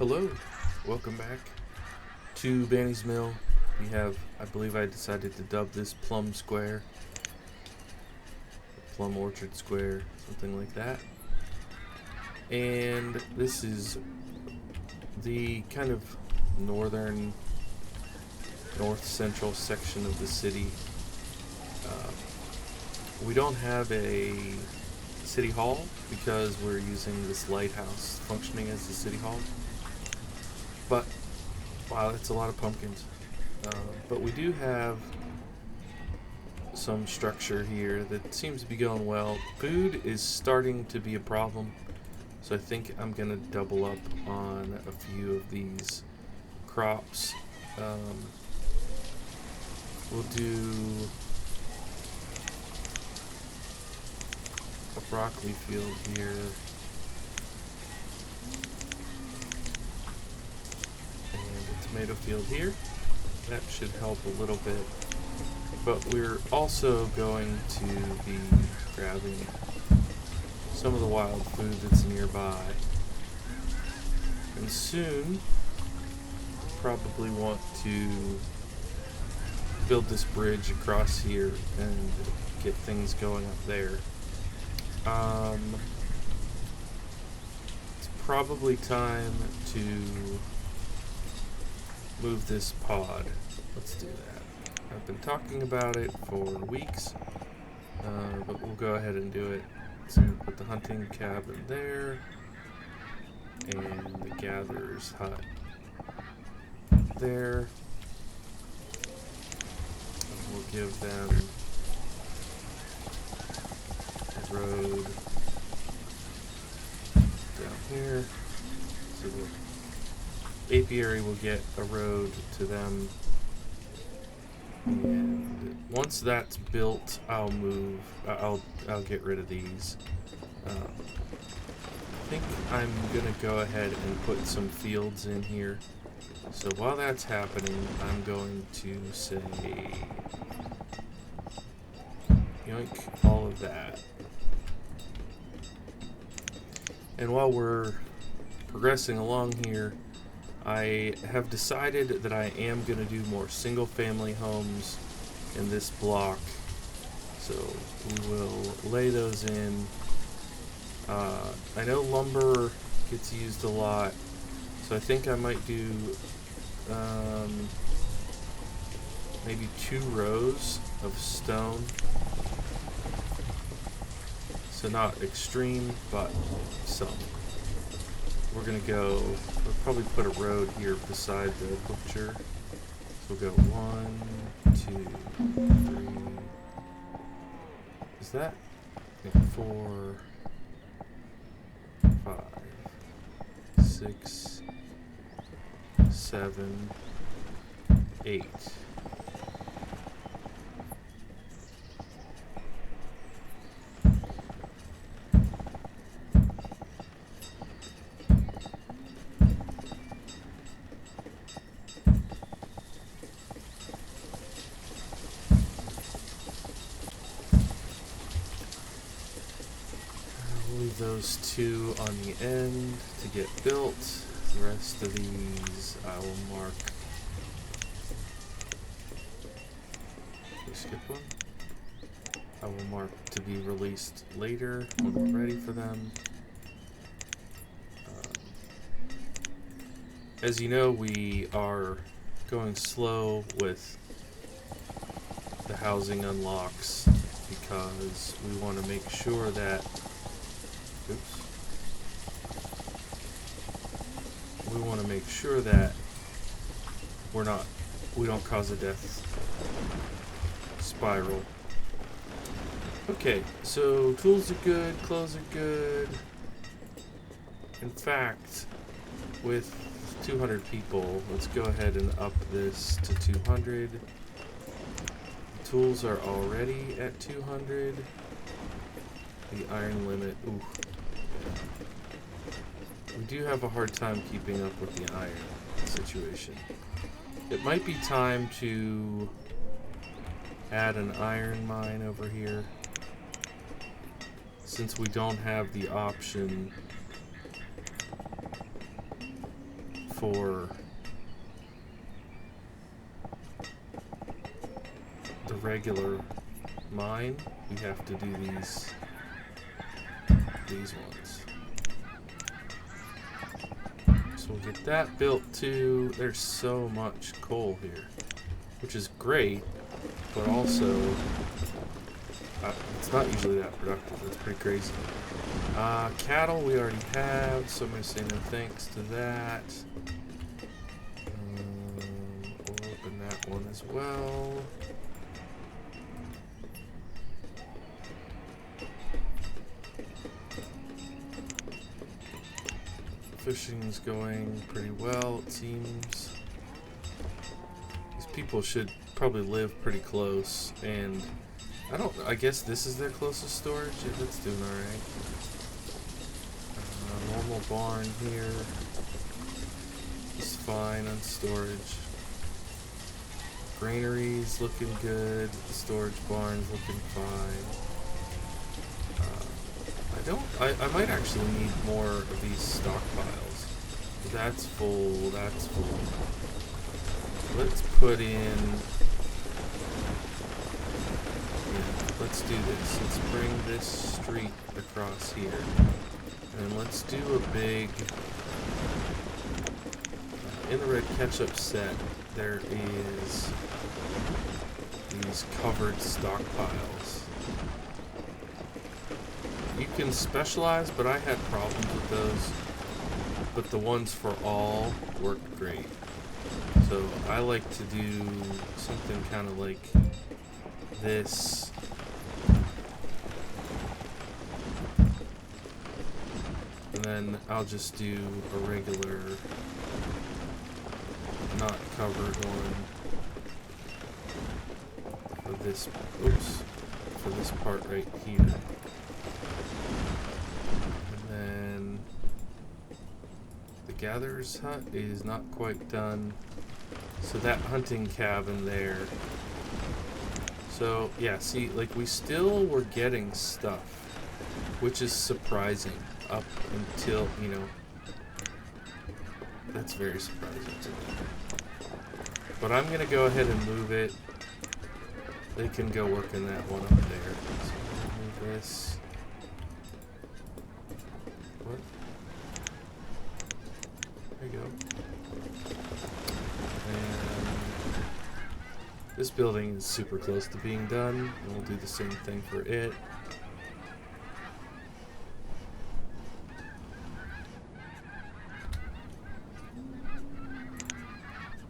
Hello, welcome back to Bannies Mill. We have, I believe I decided to dub this Plum Square, Plum Orchard Square, something like that. And this is the kind of northern, north central section of the city. We don't have a city hall because we're using this lighthouse functioning as the city hall. But wow, that's a lot of pumpkins. But we do have some structure here that seems to be going well. Food is starting to be a problem, so I think I'm gonna double up on a few of these crops. We'll do a broccoli field here. Tomato field here. That should help a little bit. But we're also going to be grabbing some of the wild food that's nearby. And soon, probably want to build this bridge across here and get things going up there. It's probably time to move this pod. Let's do that. I've been talking about it for weeks, but we'll go ahead and do it. So we'll put the hunting cabin there, and the gatherer's hut there. And we'll give them a road down here. So the apiary will get a road to them, and once that's built, I'll get rid of these. I think I'm gonna go ahead and put some fields in here. So while that's happening, I'm going to say yoink all of that. And while we're progressing along here, I have decided that I am going to do more single-family homes in this block, so we will lay those in. I know lumber gets used a lot, so I think I might do maybe 2 rows of stone. So not extreme, but some. We're gonna go, we'll probably put a road here beside the butcher. So we'll go 1, 2, 3. Is that 4, 5, 6, 7, 8. Those 2 on the end to get built. The rest of these I will mark. Skip one. I will mark to be released later when we're ready for them. As you know, we are going slow with the housing unlocks because we want to make sure that we want to make sure that we don't cause a death spiral. Okay, so tools are good, clothes are good. In fact, with 200 people, let's go ahead and up this to 200. The tools are already at 200. The iron limit, ooh. We do have a hard time keeping up with the iron situation. It might be time to add an iron mine over here, since we don't have the option for the regular mine, we have to do these ones. So we'll get that built too. There's so much coal here, which is great, but also it's not usually that productive. It's pretty crazy. Cattle we already have, so I'm going to say no thanks to that. We'll open that one as well. Fishing's going pretty well, it seems. These people should probably live pretty close, and I guess this is their closest storage. Yeah, that's doing alright. Normal barn here is fine on storage. Granary's looking good. The storage barn's looking fine. I might actually need more of these stockpiles. That's full, that's full. Let's put in... Yeah, let's do this. Let's bring this street across here. And let's do a big... in the red ketchup set, there is these covered stockpiles. You can specialize, but I had problems with those. But the ones for all worked great. So I like to do something kind of like this. And then I'll just do a regular, not covered one for this, oops, for this part right here. Gatherer's hut is not quite done, so that hunting cabin there. So yeah, see, like we still were getting stuff, which is surprising up until, you know, that's very surprising to me. But I'm gonna go ahead and move it. They can go work in that one up there. So move this. What? There you go. And this building is super close to being done, and we'll do the same thing for it.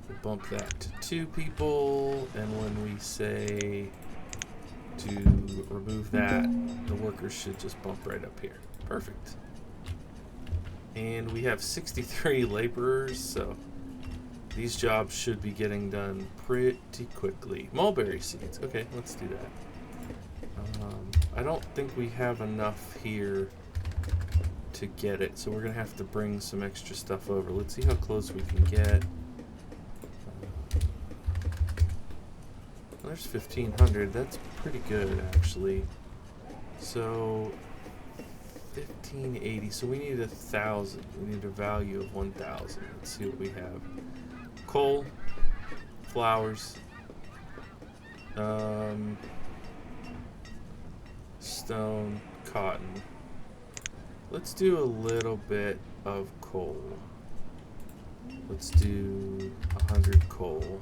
We'll bump that to 2 people, and when we say to remove that, the workers should just bump right up here. Perfect. And we have 63 laborers, so these jobs should be getting done pretty quickly. Mulberry seeds. Okay, let's do that. I don't think we have enough here to get it, so we're going to have to bring some extra stuff over. Let's see how close we can get. There's 1,500. That's pretty good, actually. So... 1580, so we need 1,000. We need a value of 1,000. Let's see what we have. Coal, flowers, stone, cotton. Let's do a little bit of coal. Let's do 100 coal.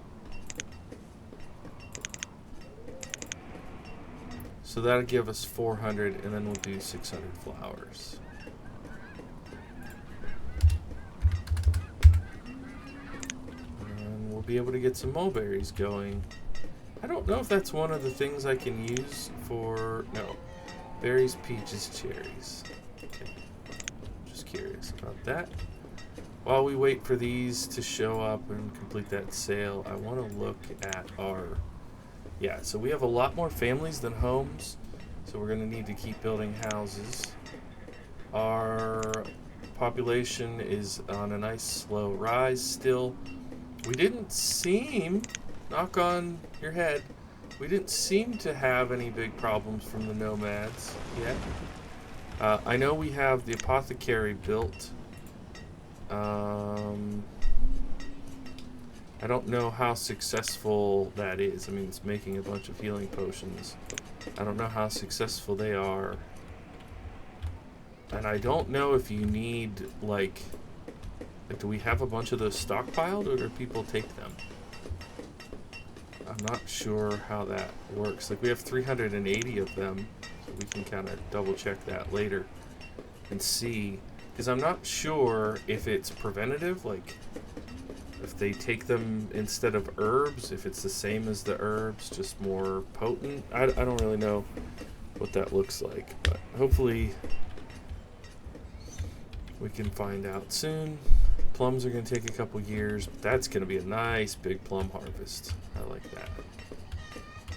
So that'll give us 400, and then we'll do 600 flowers. And we'll be able to get some mulberries going. I don't know if that's one of the things I can use for... No. Berries, peaches, cherries. Okay. Just curious about that. While we wait for these to show up and complete that sale, I want to look at our... Yeah, so we have a lot more families than homes, so we're going to need to keep building houses. Our population is on a nice slow rise still. We didn't seem, knock on your head, we didn't seem to have any big problems from the nomads yet. I know we have the apothecary built. I don't know how successful that is. I mean, it's making a bunch of healing potions. I don't know how successful they are. And I don't know if you need, like, do we have a bunch of those stockpiled, or do people take them? I'm not sure how that works. Like, we have 380 of them, so we can kind of double check that later and see. Because I'm not sure if it's preventative, like, if they take them instead of herbs, if it's the same as the herbs, just more potent. I don't really know what that looks like, but hopefully we can find out soon. Plums are going to take a couple years, but that's going to be a nice big plum harvest. I like that.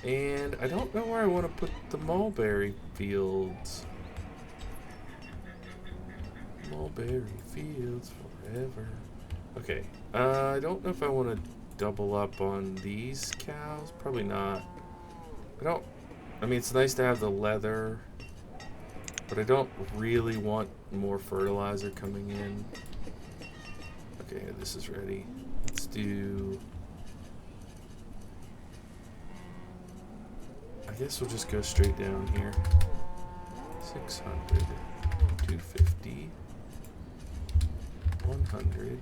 And I don't know where I want to put the mulberry fields. Mulberry fields forever. Okay, I don't know if I want to double up on these cows. Probably not. I mean, it's nice to have the leather, but I don't really want more fertilizer coming in. Okay, this is ready. Let's do... I guess we'll just go straight down here. 600, 250, 100,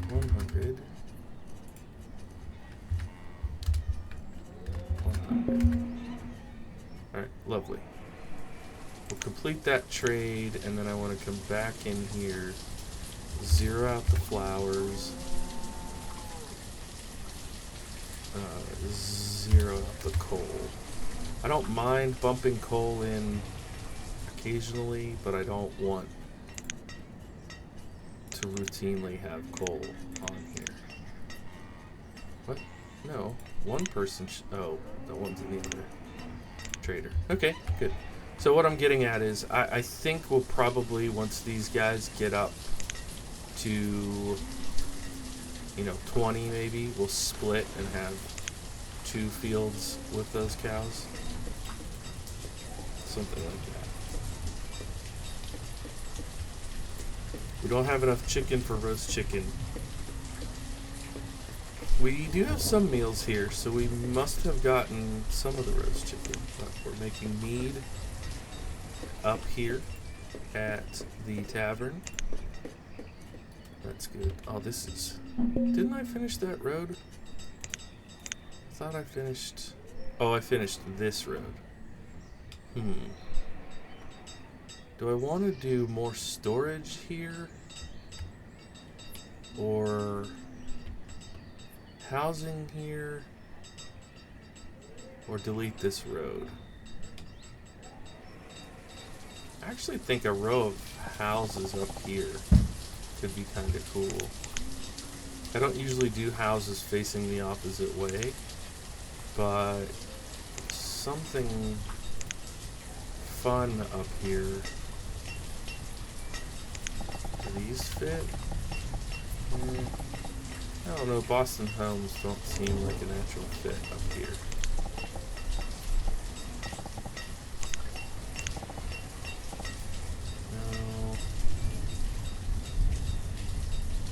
100, 100. Alright, lovely. We'll complete that trade, and then I want to come back in here, zero out the flowers, zero out the coal. I don't mind bumping coal in occasionally, but I don't want to routinely have coal on here. What? No. One person oh, that one's in the other trader. Okay, good. So what I'm getting at is I think we'll probably, once these guys get up to, 20 maybe, we'll split and have 2 fields with those cows. Something like that. We don't have enough chicken for roast chicken. We do have some meals here, so we must have gotten some of the roast chicken. But we're making mead up here at the tavern. That's good. Oh, this is... Didn't I finish that road? I thought I finished... Oh, I finished this road. Do I want to do more storage here? Or housing here? Or delete this road? I actually think a row of houses up here could be kind of cool. I don't usually do houses facing the opposite way, but something fun up here. Do these fit? I don't know, Boston homes don't seem like a natural fit up here.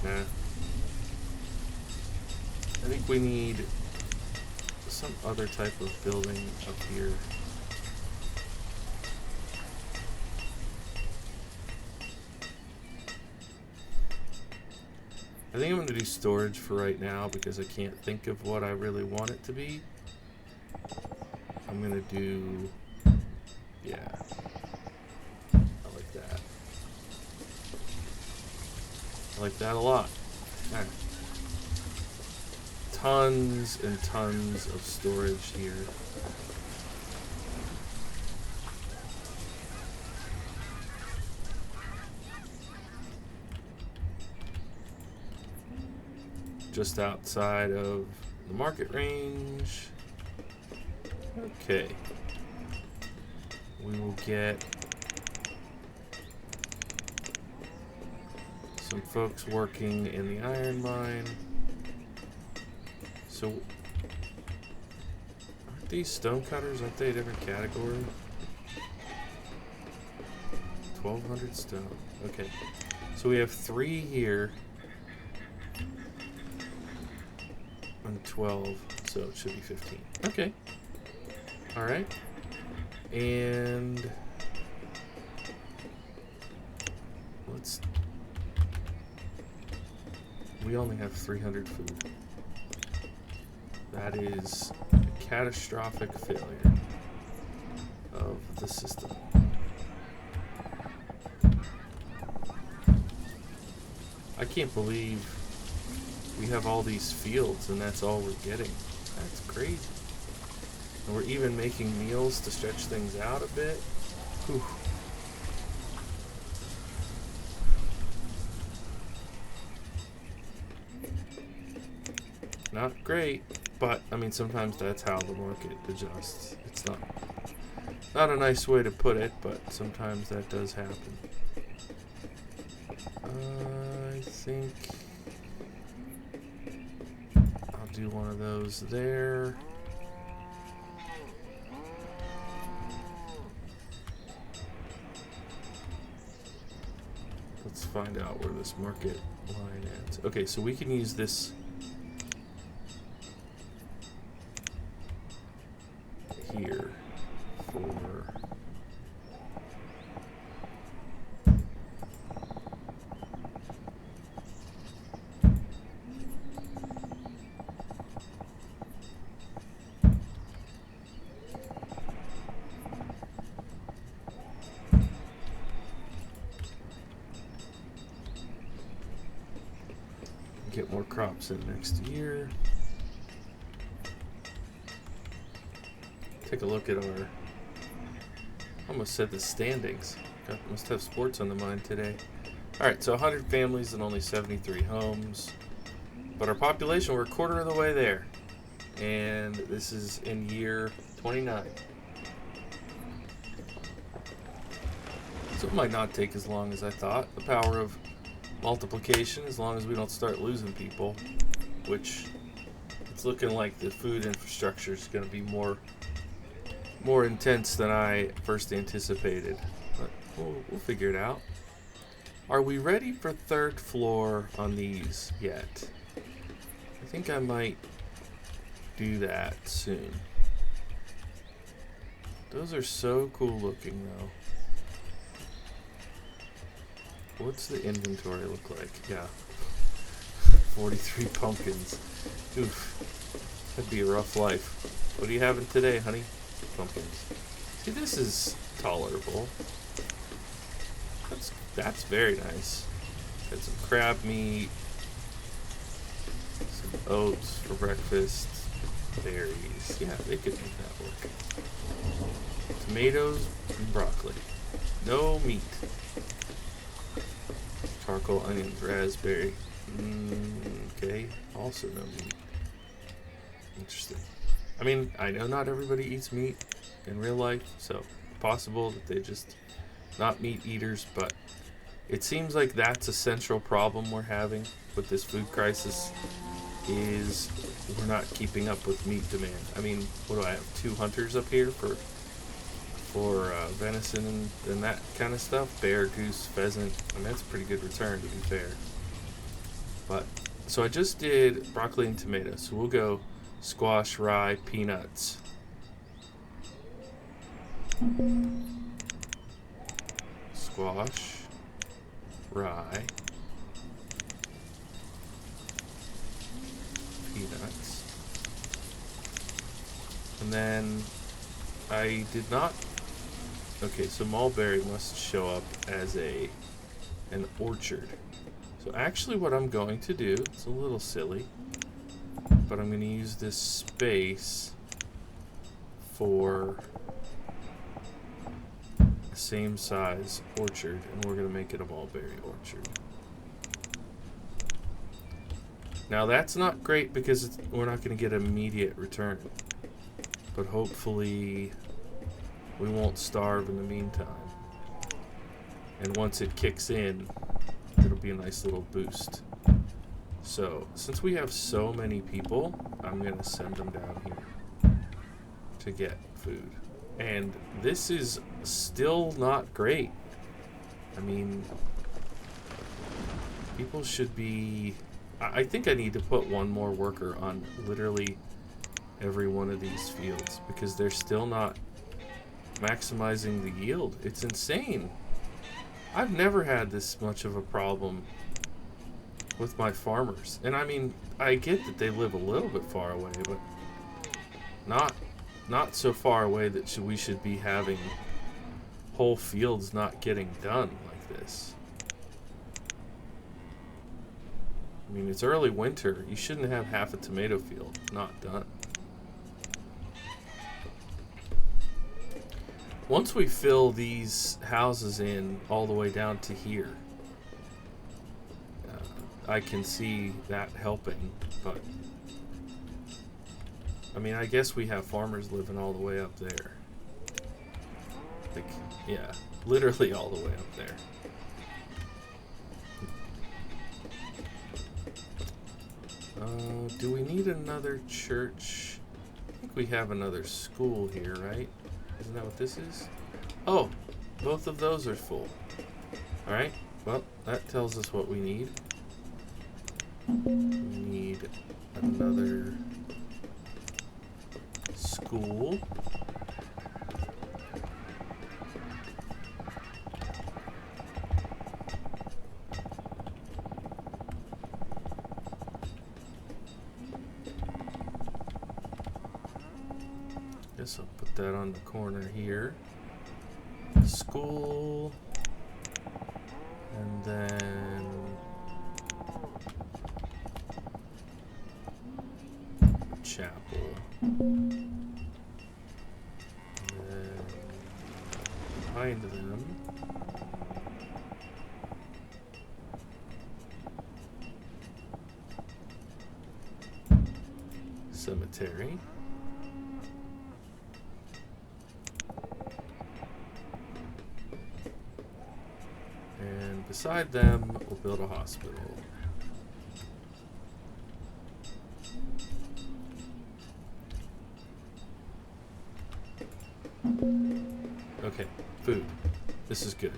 No. Nah. I think we need some other type of building up here. I think I'm going to do storage for right now because I can't think of what I really want it to be. I'm going to do... Yeah. I like that. I like that a lot. Right. Tons and tons of storage here. Just outside of the market range. Okay. We will get some folks working in the iron mine. So, aren't these stonecutters, aren't they a different category? 1,200 stone. Okay. So we have 3 here. and 12, so it should be 15. Okay. All right. And we only have 300 food. That is a catastrophic failure of the system. I can't believe we have all these fields and that's all we're getting. That's crazy. And we're even making meals to stretch things out a bit. Whew. Not great, but I mean sometimes that's how the market adjusts. It's not a nice way to put it, but sometimes that does happen. I think I'll do one of those there. Let's find out where this market line ends. Okay, so we can use this here for get more crops in next year. Take a look at our, almost said the standings. Must have sports on the mind today. Alright, so 100 families and only 73 homes. But our population, we're a quarter of the way there. And this is in year 29. So it might not take as long as I thought. The power of multiplication, as long as we don't start losing people, which it's looking like the food infrastructure is going to be more intense than I first anticipated, but we'll figure it out. Are we ready for third floor on these yet? I think I might do that soon. Those are so cool looking though. What's the inventory look like? Yeah. 43 pumpkins. Oof. That'd be a rough life. What are you having today, honey? Pumpkins. See, this is tolerable. That's very nice. Got some crab meat, some oats for breakfast, berries. Yeah, they could make that work. Tomatoes and broccoli. No meat. Charcoal, onions, raspberry. Okay, also no meat. Interesting. I mean, I know not everybody eats meat in real life, so possible that they just not meat eaters, but it seems like that's a central problem we're having with this food crisis is we're not keeping up with meat demand. I mean, what do I have? 2 hunters up here for venison and that kind of stuff. Bear, goose, pheasant. I mean, that's a pretty good return, to be fair. But so I just did broccoli and tomatoes. So we'll go squash, rye, peanuts. Squash, rye, peanuts. And then I did not. Okay, so mulberry must show up as an orchard. So actually what I'm going to do, it's a little silly, but I'm going to use this space for the same size orchard, and we're going to make it a mulberry orchard. Now that's not great because we're not going to get immediate return, but hopefully we won't starve in the meantime. And once it kicks in, it'll be a nice little boost. So, since we have so many people, I'm going to send them down here to get food. And this is still not great. I mean, people should be... I think I need to put one more worker on literally every one of these fields because they're still not maximizing the yield. It's insane. I've never had this much of a problem with my farmers. And I mean, I get that they live a little bit far away, but not so far away that we should be having whole fields not getting done like this. I mean, it's early winter. You shouldn't have half a tomato field not done. Once we fill these houses in all the way down to here, I can see that helping, but I mean, I guess we have farmers living all the way up there. Like, yeah, literally all the way up there. Do we need another church? I think we have another school here, right? Isn't that what this is? Oh, both of those are full. Alright, well, that tells us what we need. We need another school. Guess I'll put that on the corner here. School. And then chapel. And then behind them cemetery. And beside them, we'll build a hospital. Okay, food. This is good.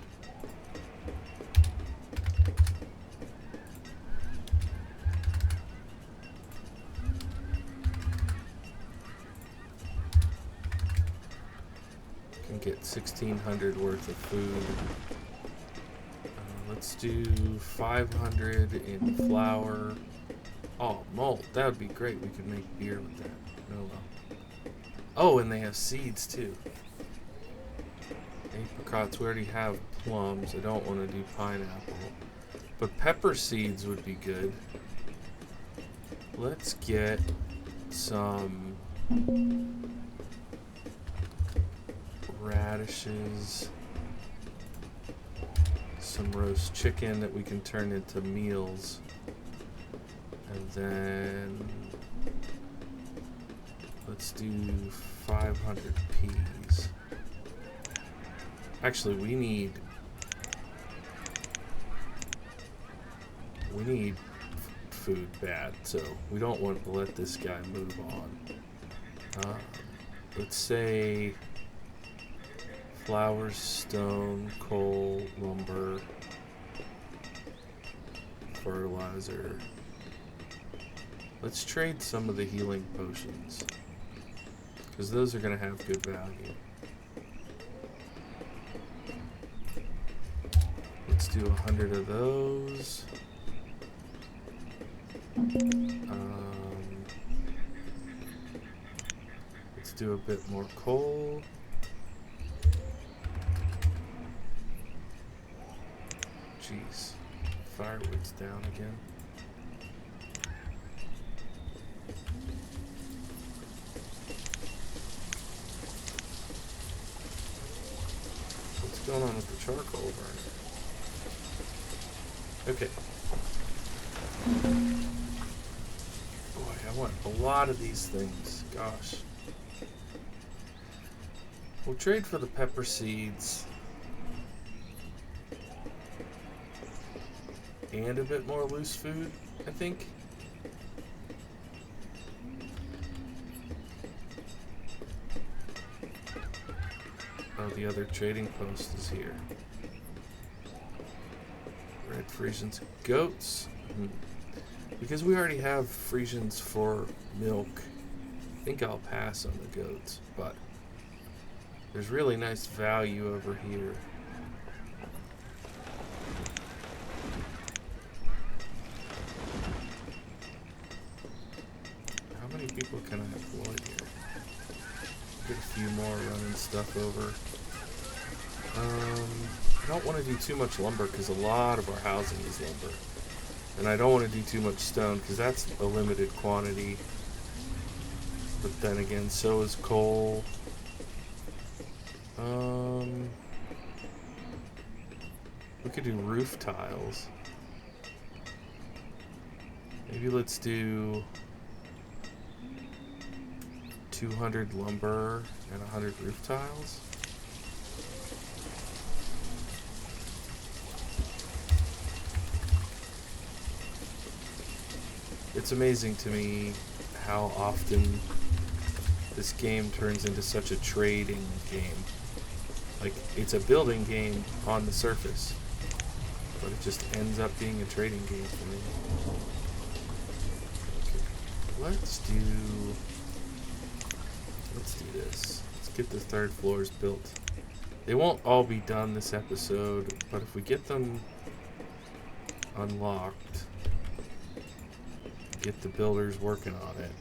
Can get 1,600 worth of food. Let's do 500 in flour. Oh, malt. That would be great. We could make beer with that. Oh, well. Oh, and they have seeds, too. Apricots. We already have plums. I don't want to do pineapple. But pepper seeds would be good. Let's get some radishes. Some roast chicken that we can turn into meals. And then let's do 500 peas. Actually, we need food bad, so we don't want to let this guy move on. Let's say flowers, stone, coal, lumber, fertilizer. Let's trade some of the healing potions, because those are going to have good value. Let's do 100 of those. Let's do a bit more coal. Jeez, firewood's down again. What's going on with the charcoal burner? Okay. Boy, I want a lot of these things. Gosh. We'll trade for the pepper seeds. And a bit more loose food, I think. Oh, the other trading post is here. Red Frisians, goats. Because we already have Frisians for milk, I think I'll pass on the goats, but there's really nice value over here. How many people can I employ here? Get a few more running stuff over. I don't want to do too much lumber because a lot of our housing is lumber. And I don't want to do too much stone because that's a limited quantity. But then again, so is coal. We could do roof tiles. Maybe let's do 200 lumber and 100 roof tiles. It's amazing to me how often this game turns into such a trading game. Like, it's a building game on the surface, but it just ends up being a trading game for me. Okay, let's do this. Let's get the third floors built. They won't all be done this episode, but if we get them unlocked, get the builders working on it,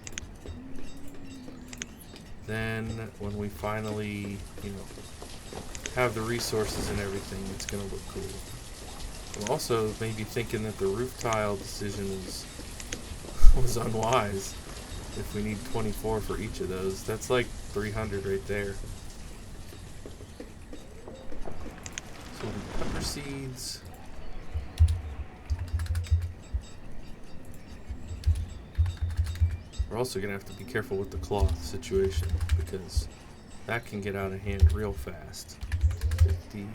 then when we finally, have the resources and everything, it's gonna look cool. I'm also maybe thinking that the roof tile decision was unwise. If we need 24 for each of those, that's like 300 right there. So we'll do pepper seeds. We're also going to have to be careful with the cloth situation because that can get out of hand real fast. 50.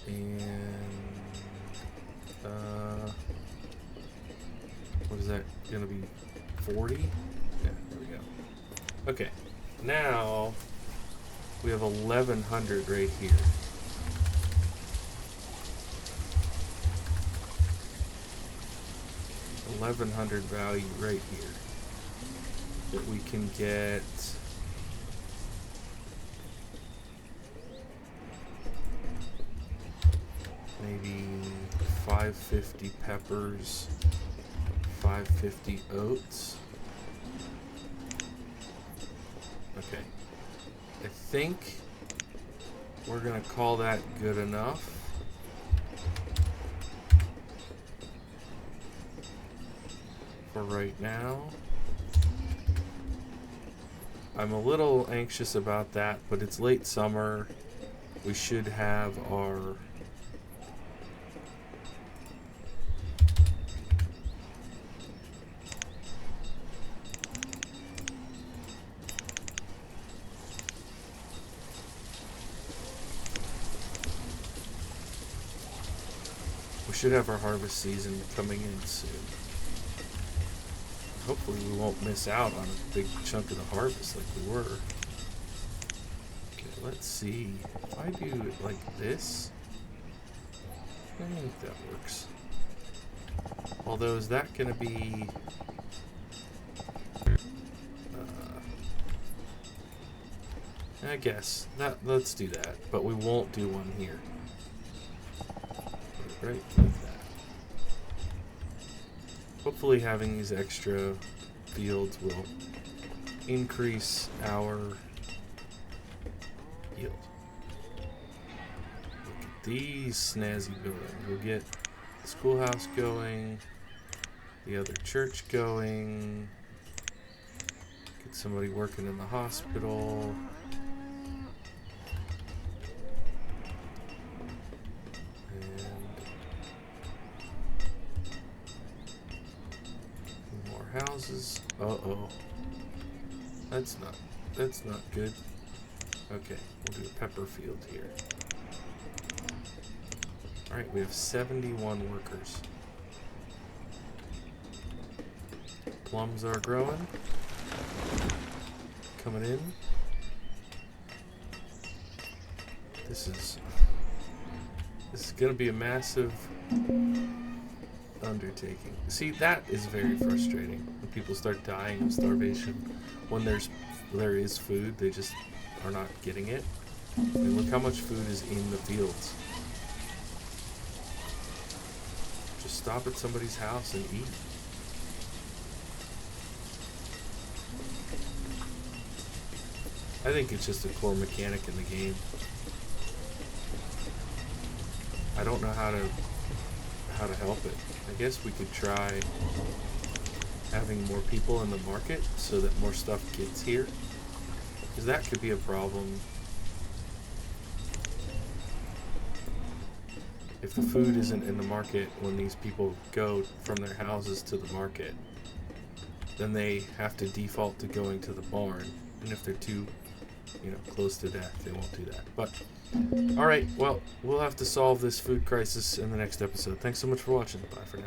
And, what is that going to be? 40? Yeah, there we go. Okay, now we have 1100 right here. $1,100 value right here that we can get. Maybe 550 peppers, 550 oats. Okay, I think we're gonna call that good enough. For right now. I'm a little anxious about that, but it's late summer. We should have our harvest season coming in soon. Hopefully we won't miss out on a big chunk of the harvest like we were. Okay, let's see. If I do it like this, I think that works. Although, is that going to be... I guess. Let's do that. But we won't do one here. Right like that. Hopefully having these extra fields will increase our yield. Look at these snazzy buildings. We'll get the schoolhouse going, the other church going, get somebody working in the hospital. Houses. Uh-oh. That's not good. Okay, we'll do a pepper field here. Alright, we have 71 workers. Plums are growing. Coming in. This is gonna be a massive undertaking. See, that is very frustrating when people start dying of starvation. When there is food, they just are not getting it. I mean, look how much food is in the fields. Just stop at somebody's house and eat. I think it's just a core mechanic in the game. I don't know how to help it. I guess we could try having more people in the market so that more stuff gets here, because that could be a problem. If the food isn't in the market when these people go from their houses to the market, then they have to default to going to the barn. And if they're too, close to death, they won't do that. But, alright, well, we'll have to solve this food crisis in the next episode. Thanks so much for watching. Bye for now.